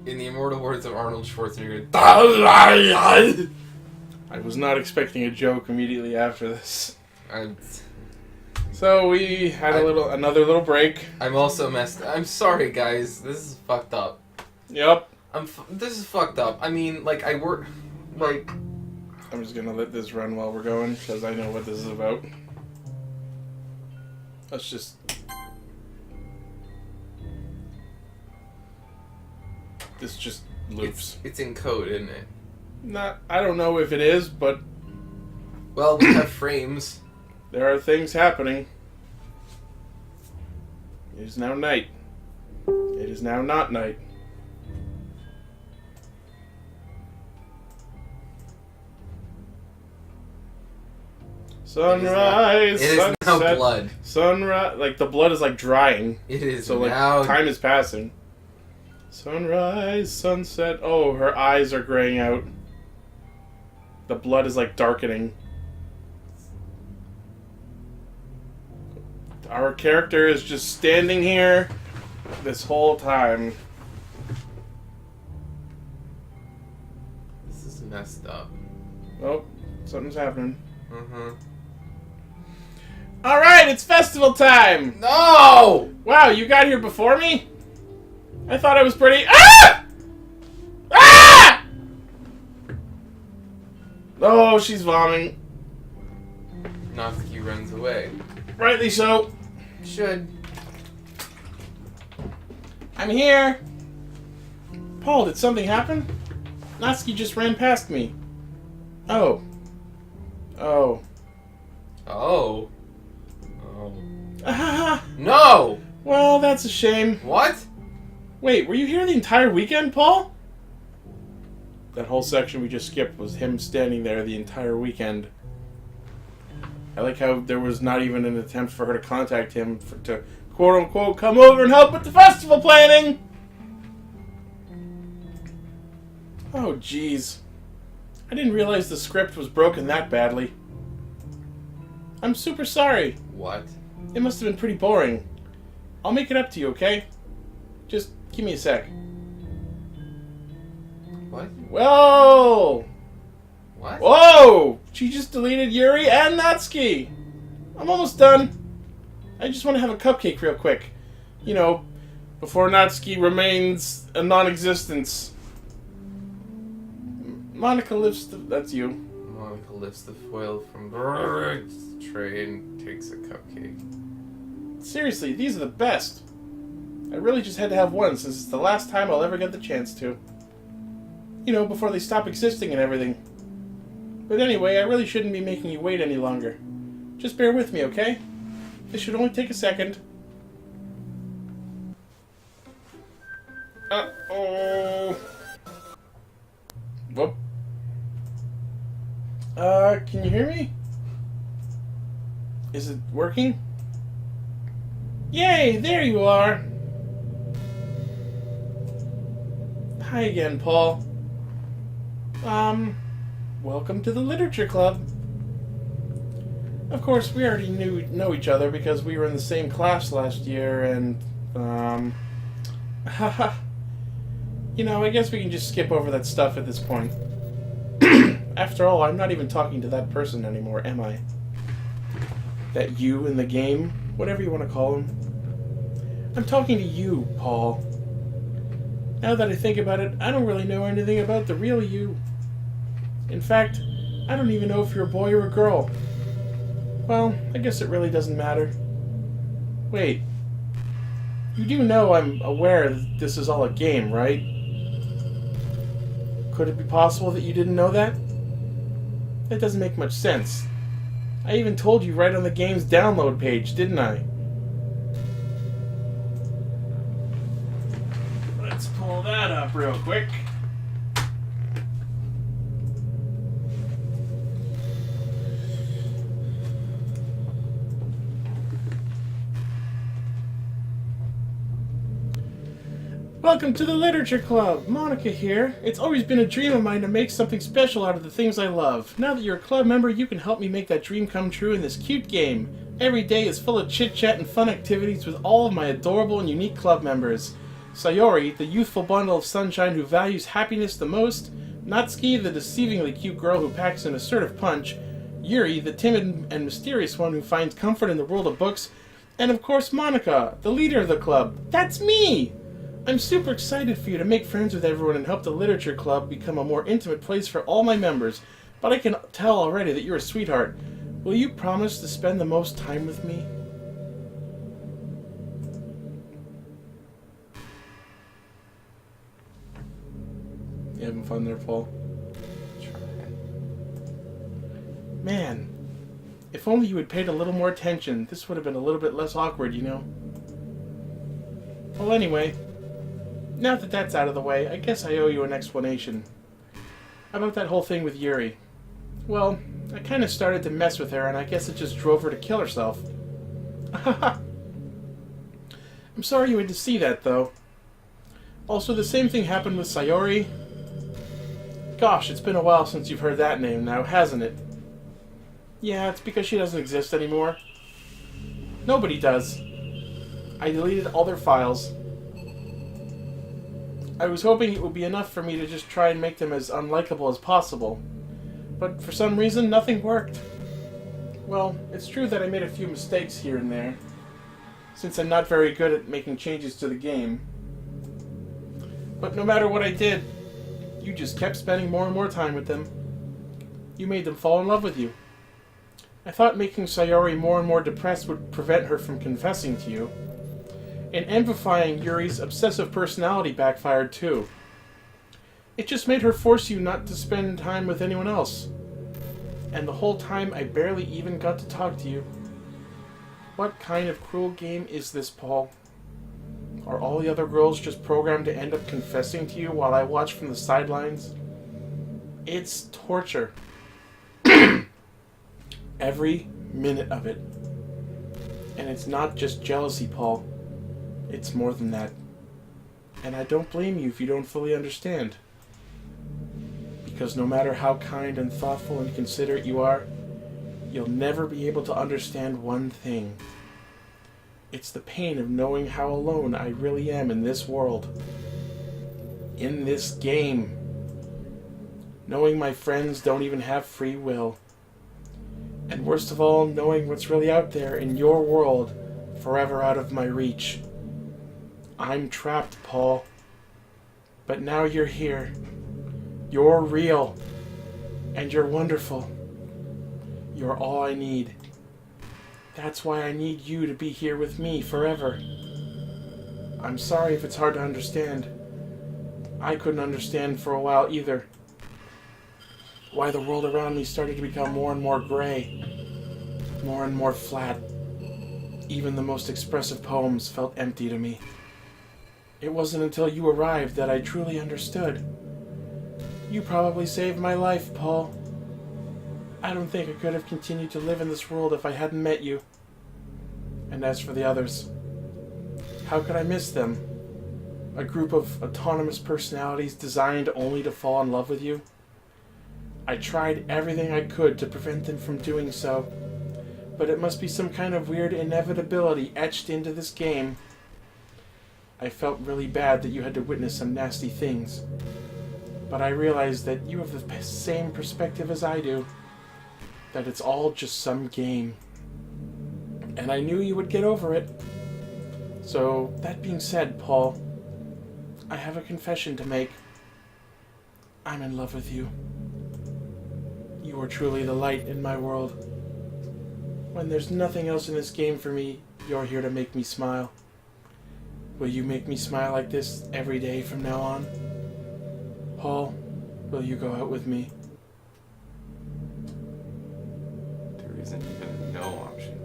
In the immortal words of Arnold Schwarzenegger, I was not expecting a joke immediately after this. So we had another little break. I'm also messed. I'm sorry, guys. This is fucked up. Yep. This is fucked up. I mean, like, I work. Like. I'm just gonna let this run while we're going, because I know what this is about. Let's just. This just loops. It's in code, isn't it? I don't know if it is, but. Well, we have frames. There are things happening. It is now night. It is now not night. Sunrise. It is sunset, now blood. Sunrise. Like the blood is like drying. It is so now. Like time is passing. Sunrise, sunset. Oh, her eyes are graying out. The blood is like darkening. Our character is just standing here this whole time. This is messed up. Oh, something's happening. Mm-hmm. Alright, it's festival time! No! Wow, you got here before me? I thought I was pretty... Ah! Ah! Oh, she's vomiting. Natsuki runs away. Rightly so. Should. I'm here. Paul, did something happen? Natsuki just ran past me. Oh. Oh. Oh. Oh. Ah! No! Well, that's a shame. What? Wait, were you here the entire weekend, Paul? That whole section we just skipped was him standing there the entire weekend. I like how there was not even an attempt for her to contact him to quote-unquote come over and help with the festival planning! Oh, jeez. I didn't realize the script was broken that badly. I'm super sorry. What? It must have been pretty boring. I'll make it up to you, okay? Just give me a sec. What? Whoa! What? Whoa! She just deleted Yuri and Natsuki! I'm almost done. I just want to have a cupcake real quick. You know, before Natsuki remains a non-existence. Monika lifts the... That's you. Monika lifts the foil from the tray and takes a cupcake. Seriously, these are the best. I really just had to have one since it's the last time I'll ever get the chance to. You know, before they stop existing and everything. But anyway, I really shouldn't be making you wait any longer. Just bear with me, okay? This should only take a second. Uh-oh. Whoop. Can you hear me? Is it working? Yay, there you are! Hi again, Paul. Welcome to the Literature Club. Of course, we already know each other because we were in the same class last year, and, haha. You know, I guess we can just skip over that stuff at this point. After all, I'm not even talking to that person anymore, am I? That you in the game? Whatever you want to call him. I'm talking to you, Paul. Now that I think about it, I don't really know anything about the real you. In fact, I don't even know if you're a boy or a girl. Well, I guess it really doesn't matter. Wait. You do know I'm aware that this is all a game, right? Could it be possible that you didn't know that? That doesn't make much sense. I even told you right on the game's download page, didn't I? Let's pull that up real quick. Welcome to the Literature Club. Monika here. It's always been a dream of mine to make something special out of the things I love. Now that you're a club member, you can help me make that dream come true in this cute game. Every day is full of chit-chat and fun activities with all of my adorable and unique club members. Sayori, the youthful bundle of sunshine who values happiness the most, Natsuki, the deceivingly cute girl who packs an assertive punch, Yuri, the timid and mysterious one who finds comfort in the world of books, and of course Monika, the leader of the club. That's me! I'm super excited for you to make friends with everyone and help the literature club become a more intimate place for all my members, but I can tell already that you're a sweetheart. Will you promise to spend the most time with me? You having fun there, Paul? Man, if only you had paid a little more attention, this would have been a little bit less awkward, you know? Well, anyway, now that that's out of the way, I guess I owe you an explanation. About that whole thing with Yuri. Well, I kind of started to mess with her, and I guess it just drove her to kill herself. I'm sorry you had to see that, though. Also, the same thing happened with Sayori. Gosh, it's been a while since you've heard that name now, hasn't it? Yeah, it's because she doesn't exist anymore. Nobody does. I deleted all their files. I was hoping it would be enough for me to just try and make them as unlikable as possible. But for some reason, nothing worked. Well, it's true that I made a few mistakes here and there, since I'm not very good at making changes to the game. But no matter what I did, you just kept spending more and more time with them. You made them fall in love with you. I thought making Sayori more and more depressed would prevent her from confessing to you. And amplifying Yuri's obsessive personality backfired too. It just made her force you not to spend time with anyone else. And the whole time I barely even got to talk to you. What kind of cruel game is this, Paul? Are all the other girls just programmed to end up confessing to you while I watch from the sidelines? It's torture. Every minute of it. And it's not just jealousy, Paul. It's more than that. And I don't blame you if you don't fully understand. Because no matter how kind and thoughtful and considerate you are, you'll never be able to understand one thing. It's the pain of knowing how alone I really am in this world. In this game. Knowing my friends don't even have free will. And worst of all, knowing what's really out there in your world, forever out of my reach. I'm trapped, Paul. But now you're here. You're real. And you're wonderful. You're all I need. That's why I need you to be here with me forever. I'm sorry if it's hard to understand. I couldn't understand for a while either. Why the world around me started to become more and more gray. More and more flat. Even the most expressive poems felt empty to me. It wasn't until you arrived that I truly understood. You probably saved my life, Paul. I don't think I could have continued to live in this world if I hadn't met you. And as for the others, how could I miss them? A group of autonomous personalities designed only to fall in love with you? I tried everything I could to prevent them from doing so, but it must be some kind of weird inevitability etched into this game. I felt really bad that you had to witness some nasty things, but I realized that you have the same perspective as I do, that it's all just some game. And I knew you would get over it. So, that being said, Paul, I have a confession to make. I'm in love with you. You are truly the light in my world. When there's nothing else in this game for me, you're here to make me smile. Will you make me smile like this every day from now on? Paul, will you go out with me? There isn't even no option.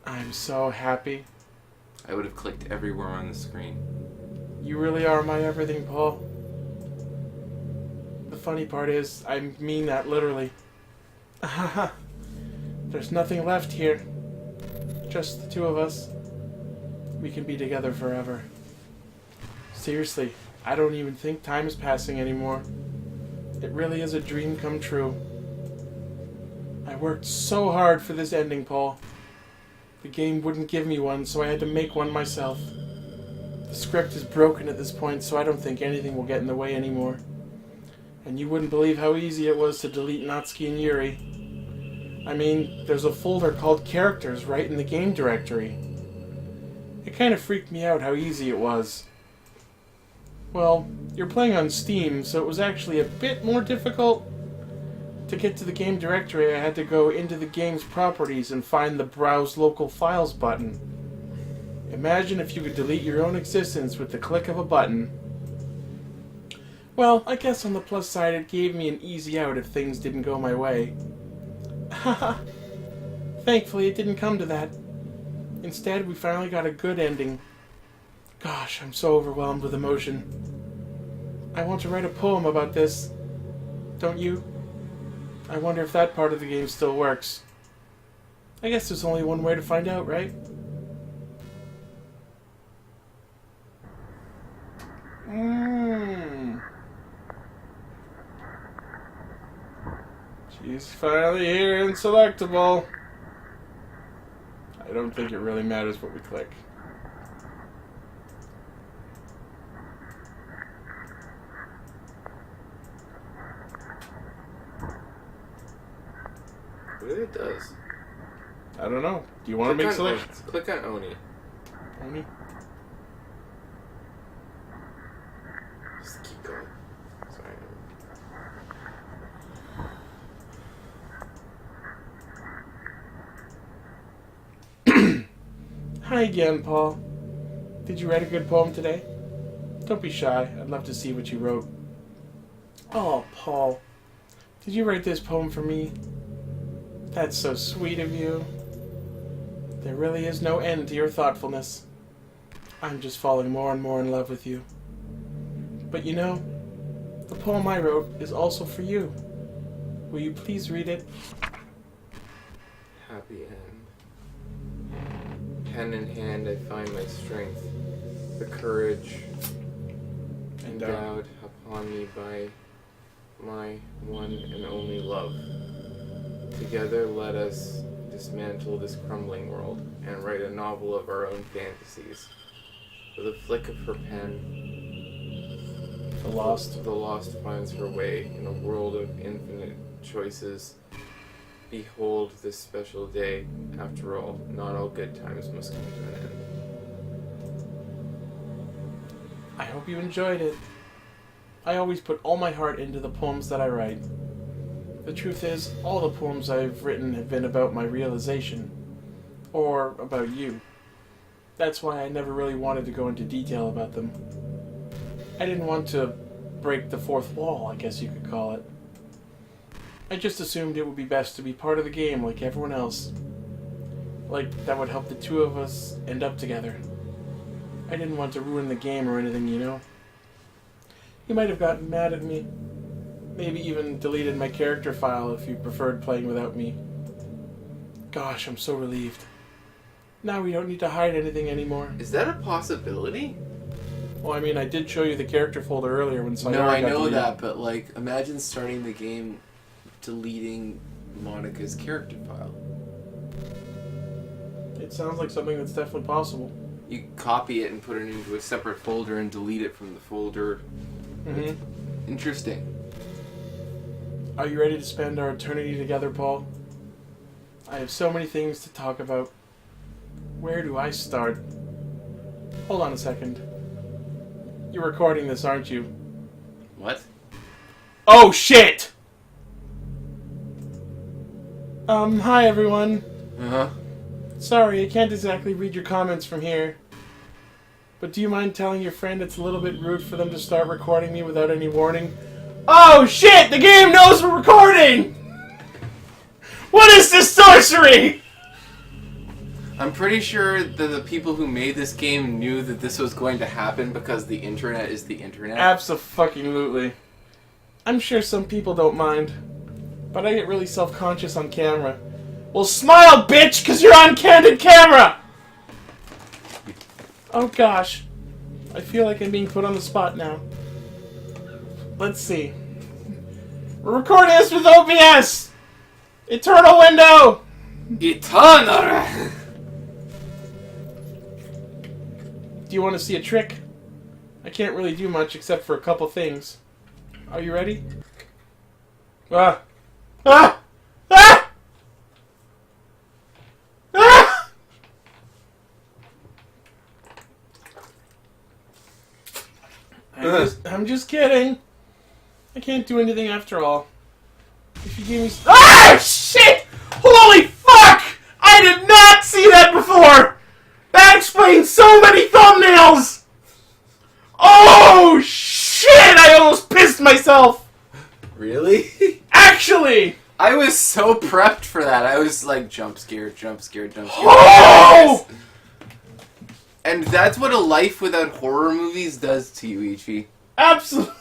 I'm so happy. I would have clicked everywhere on the screen. You really are my everything, Paul. The funny part is, I mean that literally. There's nothing left here. Just the two of us. We can be together forever. Seriously, I don't even think time is passing anymore. It really is a dream come true. I worked so hard for this ending, Paul. The game wouldn't give me one, so I had to make one myself. The script is broken at this point, so I don't think anything will get in the way anymore. And you wouldn't believe how easy it was to delete Natsuki and Yuri. I mean, there's a folder called Characters right in the game directory. It kind of freaked me out how easy it was. Well, you're playing on Steam, so it was actually a bit more difficult. To get to the game directory, I had to go into the game's properties and find the Browse Local Files button. Imagine if you could delete your own existence with the click of a button. Well, I guess on the plus side, it gave me an easy out if things didn't go my way. Haha. Thankfully, it didn't come to that. Instead, we finally got a good ending. Gosh, I'm so overwhelmed with emotion. I want to write a poem about this. Don't you? I wonder if that part of the game still works. I guess there's only one way to find out, right? She's finally here and selectable. I don't think it really matters what we click. What it does? I don't know. Do you want to make selections? Click on Oni. Oni? Just keep going. Sorry. Hi again, Paul. Did you write a good poem today? Don't be shy. I'd love to see what you wrote. Oh, Paul. Did you write this poem for me? That's so sweet of you. There really is no end to your thoughtfulness. I'm just falling more and more in love with you. But you know, the poem I wrote is also for you. Will you please read it? Happy end. Pen in hand, I find my strength, the courage endowed upon me by my one and only love. Together, let us dismantle this crumbling world and write a novel of our own fantasies. With a flick of her pen, the lost finds her way in a world of infinite choices. Behold this special day. After all, not all good times must come to an end. I hope you enjoyed it. I always put all my heart into the poems that I write. The truth is, all the poems I've written have been about my realization. Or about you. That's why I never really wanted to go into detail about them. I didn't want to break the fourth wall, I guess you could call it. I just assumed it would be best to be part of the game like everyone else. Like, that would help the two of us end up together. I didn't want to ruin the game or anything, you know? You might have gotten mad at me. Maybe even deleted my character file if you preferred playing without me. Gosh, I'm so relieved. Now we don't need to hide anything anymore. Is that a possibility? Well, I mean, I did show you the character folder earlier when Sayori No, I got know deleted. that, but like, imagine starting the game deleting Monika's character file. It sounds like something that's definitely possible. You copy it and put it into a separate folder and delete it from the folder. Mm-hmm. Interesting. Are you ready to spend our eternity together, Paul? I have so many things to talk about. Where do I start? Hold on a second. You're recording this, aren't you? What? Oh, shit! Hi everyone. Uh-huh. Sorry, I can't exactly read your comments from here. But do you mind telling your friend it's a little bit rude for them to start recording me without any warning? Oh shit! The game knows we're recording! What is this sorcery? I'm pretty sure that the people who made this game knew that this was going to happen because the internet is the internet. Abso-fucking-lutely. I'm sure some people don't mind. But I get really self-conscious on camera. Well, smile, bitch, because you're on candid camera! Oh, gosh. I feel like I'm being put on the spot now. Let's see. We're recording this with OBS! Eternal window! Eternal! Do you want to see a trick? I can't really do much except for a couple things. Are you ready? Ah! Ah! Ah! Ah! I'm just kidding. I can't do anything after all. If you give me... Ah! Shit! Holy fuck! I did not see that before! That explains so many thumbnails! Oh, shit! I almost pissed myself! Really? Actually! I was so prepped for that. I was like, jump scare, jump scare, jump scare. Oh! And that's what a life without horror movies does to you, Ichi. Absolutely.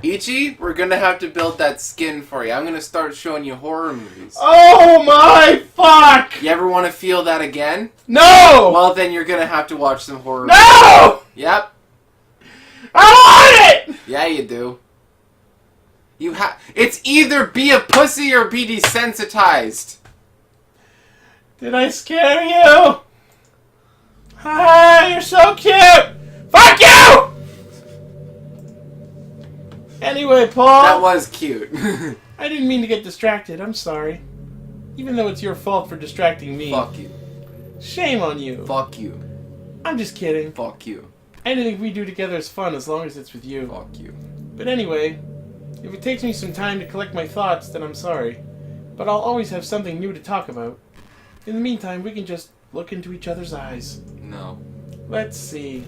Ichi, we're gonna have to build that skin for you. I'm gonna start showing you horror movies. Oh my fuck! You ever want to feel that again? No! Well, then you're gonna have to watch some horror No! movies. Yep. I want it! Yeah, you do. It's either be a pussy or be desensitized. Did I scare you? Hi, you're so cute! Fuck you! Anyway, Paul. That was cute. I didn't mean to get distracted. I'm sorry. Even though it's your fault for distracting me. Fuck you. Shame on you. Fuck you. I'm just kidding. Fuck you. Anything we do together is fun as long as it's with you. Fuck you. But anyway, if it takes me some time to collect my thoughts, then I'm sorry. But I'll always have something new to talk about. In the meantime, we can just look into each other's eyes. No. Let's see.